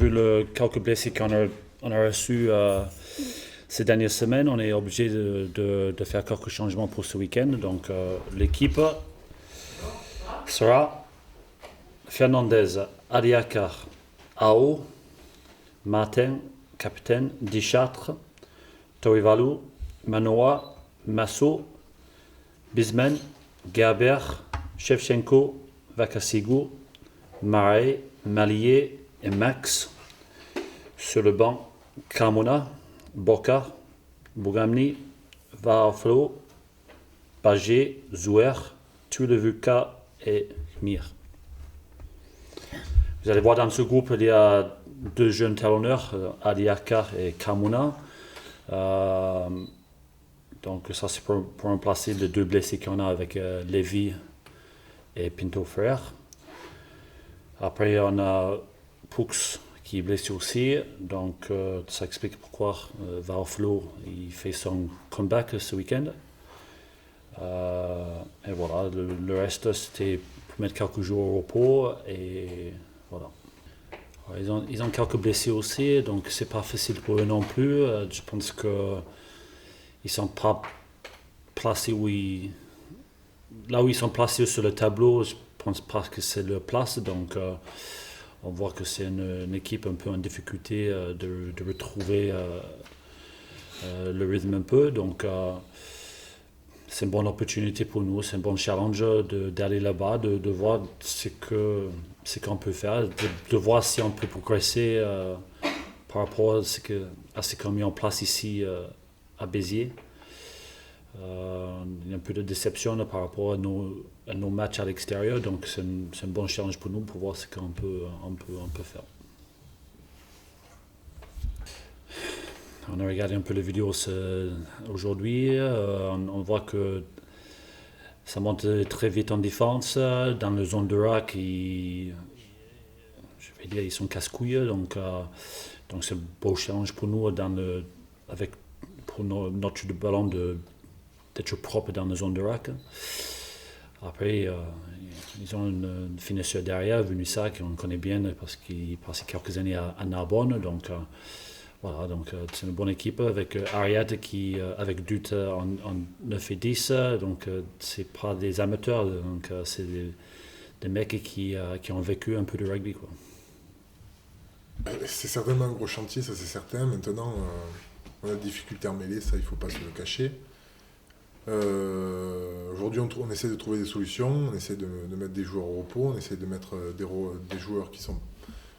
vu quelques blessés on a reçus ces dernières semaines, on est obligé de faire quelques changements pour ce week-end. Donc l'équipe sera Fernandez, Ariakar, Ao, Martin, capitaine, Dichâtre, Torivalu, Manoa, Masso, Bisman, Gerber, Shevchenko, Vakasigu, Marais, Malier et Max. Sur le banc, Carmona, Boca, Bougamni, Varflo, Pagé, Zouer, Tulevuka et Mir. Vous allez voir dans ce groupe, il y a deux jeunes talonneurs, Adiakar et Carmona. Donc ça c'est pour remplacer les deux blessés qu'on a avec Lévy et Pinto Frère. Après on a Pux qui est blessé aussi, donc ça explique pourquoi Varflo il fait son comeback ce week-end. Et voilà, le reste c'était pour mettre quelques jours au repos et voilà. Alors, ils ont quelques blessés aussi, donc c'est pas facile pour eux non plus. Je pense que ils sont pas placés là où ils sont placés sur le tableau, je pense pas que c'est leur place, donc on voit que c'est une équipe un peu en difficulté de retrouver le rythme un peu, donc c'est une bonne opportunité pour nous, c'est un bon challenge d'aller là-bas, de voir ce qu'on peut faire, de voir si on peut progresser par rapport à ce qu'on a mis en place ici à Béziers. Il y a un peu de déception par rapport à nos matchs à l'extérieur, donc c'est un bon challenge pour nous pour voir ce qu'on peut faire. On a regardé un peu les vidéos aujourd'hui, on voit que ça monte très vite en défense, dans la zone de rack, ils sont casse-couilles, donc c'est un beau challenge pour nous pour notre ballon d'être propre dans la zone de rack. Après, ils ont une finisseur derrière, Venusa, qu'on connaît bien parce qu'il passait quelques années à Narbonne. Donc, voilà, donc c'est une bonne équipe avec Ariad qui, avec Dut en 9 et 10. Donc, c'est pas des amateurs, donc c'est des mecs qui ont vécu un peu de rugby, quoi. C'est certainement un gros chantier, ça c'est certain. Maintenant, on a des difficultés à mêler, ça il faut pas se le cacher. Aujourd'hui, on essaie de trouver des solutions, on essaie de mettre des joueurs au repos, on essaie de mettre des joueurs qui sont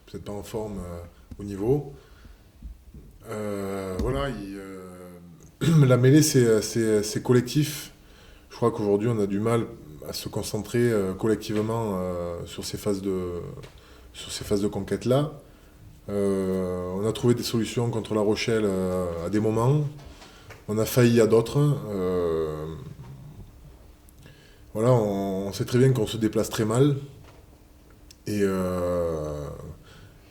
peut-être pas en forme au niveau. Voilà, la mêlée c'est collectif. Je crois qu'aujourd'hui on a du mal à se concentrer collectivement sur ces phases de conquête là. On a trouvé des solutions contre La Rochelle à des moments. On a failli à d'autres. Voilà, on sait très bien qu'on se déplace très mal. Et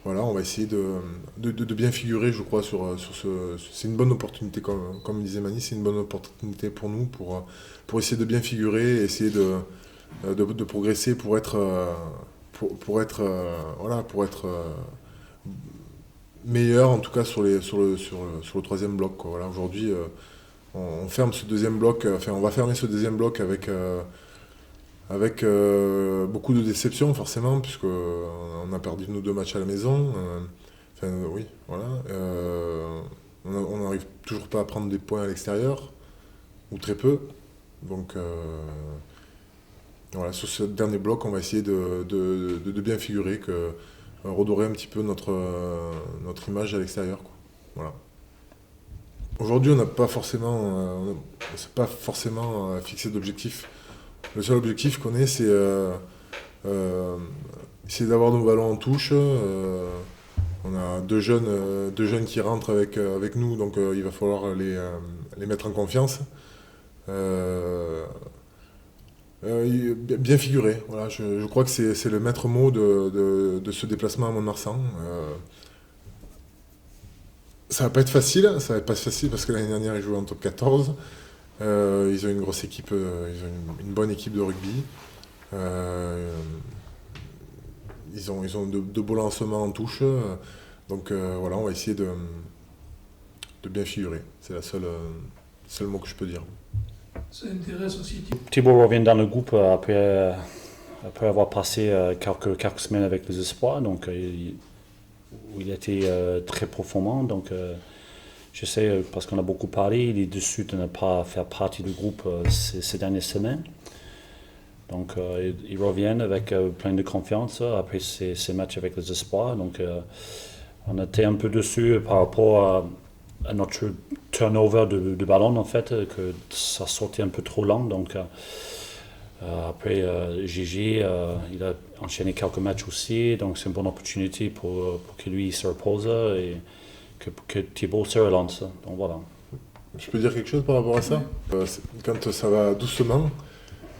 voilà, on va essayer de bien figurer, je crois, sur ce. C'est une bonne opportunité, comme disait Mani, c'est une bonne opportunité pour nous, pour essayer de bien figurer, essayer de progresser pour être meilleur, en tout cas sur le troisième bloc, quoi. Voilà, aujourd'hui, on ferme ce deuxième bloc, on va fermer ce deuxième bloc avec beaucoup de déception, forcément, puisqu'on a perdu nos 2 matchs à la maison. Oui, voilà. On n'arrive toujours pas à prendre des points à l'extérieur, ou très peu. Donc, voilà, sur ce dernier bloc, on va essayer de bien figurer, redorer un petit peu notre image à l'extérieur, quoi. Voilà. Aujourd'hui, on n'a pas forcément, fixé d'objectif. Le seul objectif qu'on ait, c'est essayer d'avoir nos ballons en touche. On a deux jeunes qui rentrent avec nous, donc il va falloir les mettre en confiance. Bien figurer, voilà, je crois que c'est le maître mot de ce déplacement à Mont-de-Marsan. Ça va pas être facile parce que l'année dernière ils jouaient en top 14. Ils ont une grosse équipe, ils ont une bonne équipe de rugby. Ils ont de beaux lancements en touche. Donc voilà, on va essayer de bien figurer. C'est la seul mot que je peux dire. Ça intéresse aussi. Thibaut revient dans le groupe après avoir passé quelques semaines avec les espoirs, donc où il était très profondément. Donc je sais, parce qu'on a beaucoup parlé, il est déçu de ne pas faire partie du groupe ces dernières semaines. Donc il revient avec plein de confiance après ces matchs avec les espoirs. Donc on était un peu déçu par rapport à notre turnover de ballon en fait, que ça sortait un peu trop lent. Donc après Gigi, il a enchaîné quelques matchs aussi, donc c'est une bonne opportunité pour que lui se repose et que Thibaut se relance. Donc voilà. Je peux dire quelque chose par rapport à ça? Quand ça va doucement,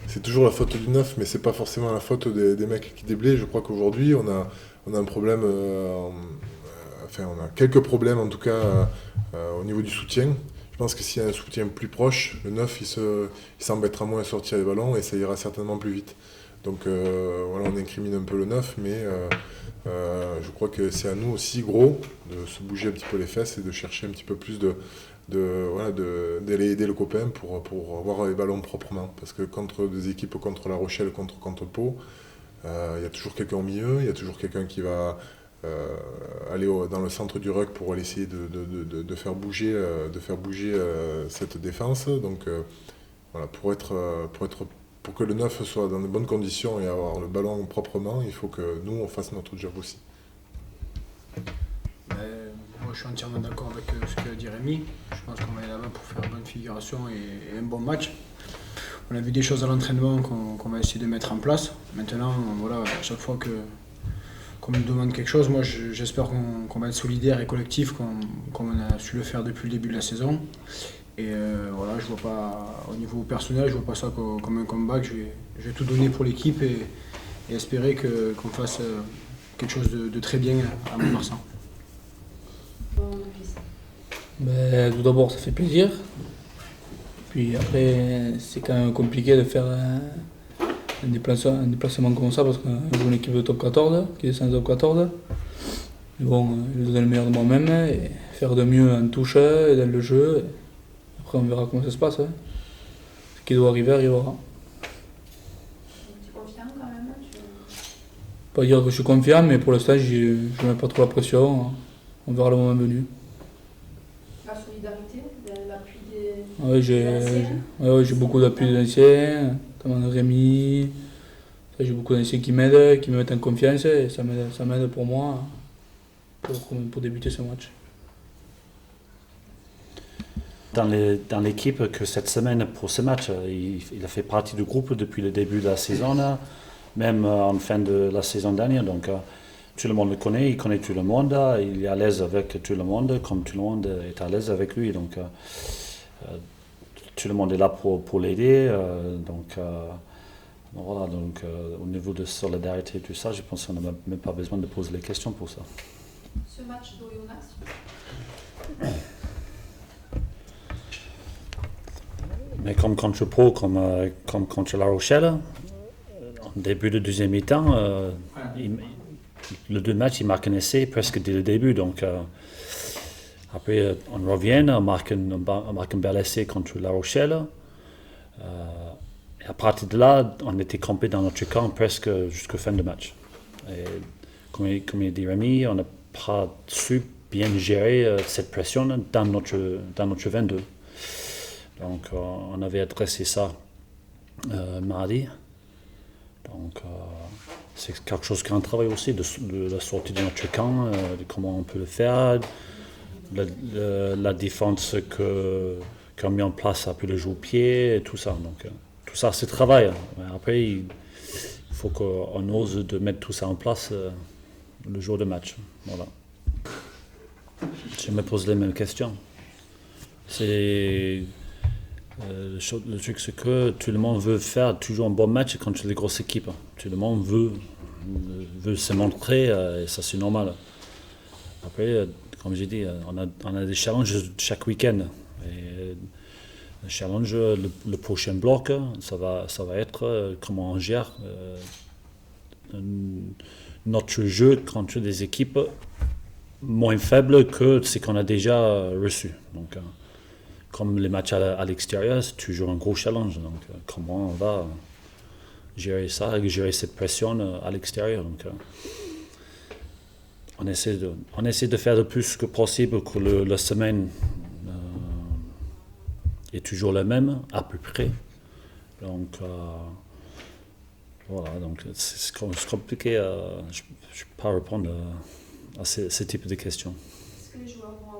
c'est toujours la faute du neuf, mais c'est pas forcément la faute des mecs qui déblaient. Je crois qu'aujourd'hui, on a un problème, enfin on a quelques problèmes en tout cas au niveau du soutien. Je pense que s'il y a un soutien plus proche, le neuf il s'embêtera moins à sortir les ballons et ça ira certainement plus vite. Donc voilà, on incrimine un peu le neuf, mais je crois que c'est à nous aussi gros de se bouger un petit peu les fesses et de chercher un petit peu plus d'aller aider le copain pour avoir les ballons proprement. Parce que contre des équipes, contre La Rochelle, contre Pau, il y a toujours quelqu'un au milieu, il y a toujours quelqu'un qui va aller dans le centre du ruck pour aller essayer de faire bouger, cette défense. Donc voilà, pour que le neuf soit dans de bonnes conditions et avoir le ballon proprement, il faut que nous on fasse notre job aussi. Moi je suis entièrement d'accord avec ce que dit Rémi. Je pense qu'on va aller là-bas pour faire une bonne figuration et un bon match. On a vu des choses à l'entraînement qu'on va essayer de mettre en place. Maintenant, voilà, à chaque fois qu'on me demande quelque chose, moi j'espère qu'on va être solidaire et collectif comme on a su le faire depuis le début de la saison. Et voilà, je vois pas, au niveau personnel, je vois pas ça comme un comeback. Je vais tout donner pour l'équipe et espérer qu'on fasse quelque chose de très bien à Mont-Marsan. Tout d'abord, ça fait plaisir. Puis après, c'est quand même compliqué de faire un déplacement comme ça parce qu'on joue une équipe de top 14, qui descend de top 14. Mais bon, je vais donner le meilleur de moi-même et faire de mieux en touche et dans le jeu. Après, on verra comment ça se passe. Ce qui doit arriver, arrivera. Tu es confiant quand même? Pas dire que je suis confiant, mais pour l'instant, je ne mets pas trop la pression. On verra le moment venu. La solidarité, l'appui des J'ai beaucoup d'appui d'anciens, notamment Rémi. J'ai beaucoup d'anciens qui m'aident, qui me mettent en confiance et ça m'aide pour moi pour débuter ce match. Dans l'équipe que cette semaine pour ce match, il a fait partie du groupe depuis le début de la saison, là, même en fin de la saison dernière. Donc tout le monde le connaît, il connaît tout le monde, il est à l'aise avec tout le monde, comme tout le monde est à l'aise avec lui. Donc tout le monde est là pour l'aider. Voilà, donc au niveau de solidarité et tout ça, je pense qu'on n'a même pas besoin de poser les questions pour ça. Ce match d'Oyonas, mais comme contre Pau, comme contre La Rochelle, en début de deuxième mi-temps, le deux matchs, il marque un essai presque dès le début. Donc après, on revient, on marque un bel essai contre La Rochelle. Et à partir de là, on était campé dans notre camp presque jusqu'à fin de match. Et comme il dit Rémi, on n'a pas su bien gérer cette pression dans notre 22. Donc on avait adressé ça mardi. Donc c'est quelque chose qu'on travaille aussi, de la sortie de notre camp, de comment on peut le faire, la défense qu'on met en place après le jeu au pied, et tout ça. Donc tout ça, c'est travail. Après, il faut qu'on ose de mettre tout ça en place le jour de match. Voilà. Je me pose les mêmes questions. Le truc, c'est que tout le monde veut faire toujours un bon match contre les grosses équipes. Tout le monde veut se montrer et ça, c'est normal. Après, comme j'ai dit, on a des challenges chaque week-end. Et le challenge, le prochain bloc, ça va être comment on gère notre jeu contre des équipes moins faible que ce qu'on a déjà reçu. Donc, comme les matchs à l'extérieur, c'est toujours un gros challenge. Donc, comment on va gérer ça, gérer cette pression à l'extérieur. Donc, on essaie de faire le plus que possible que la semaine est toujours la même, à peu près. Donc, voilà, donc c'est compliqué. Je ne peux pas répondre à ce type de questions. Est-ce que les joueurs vont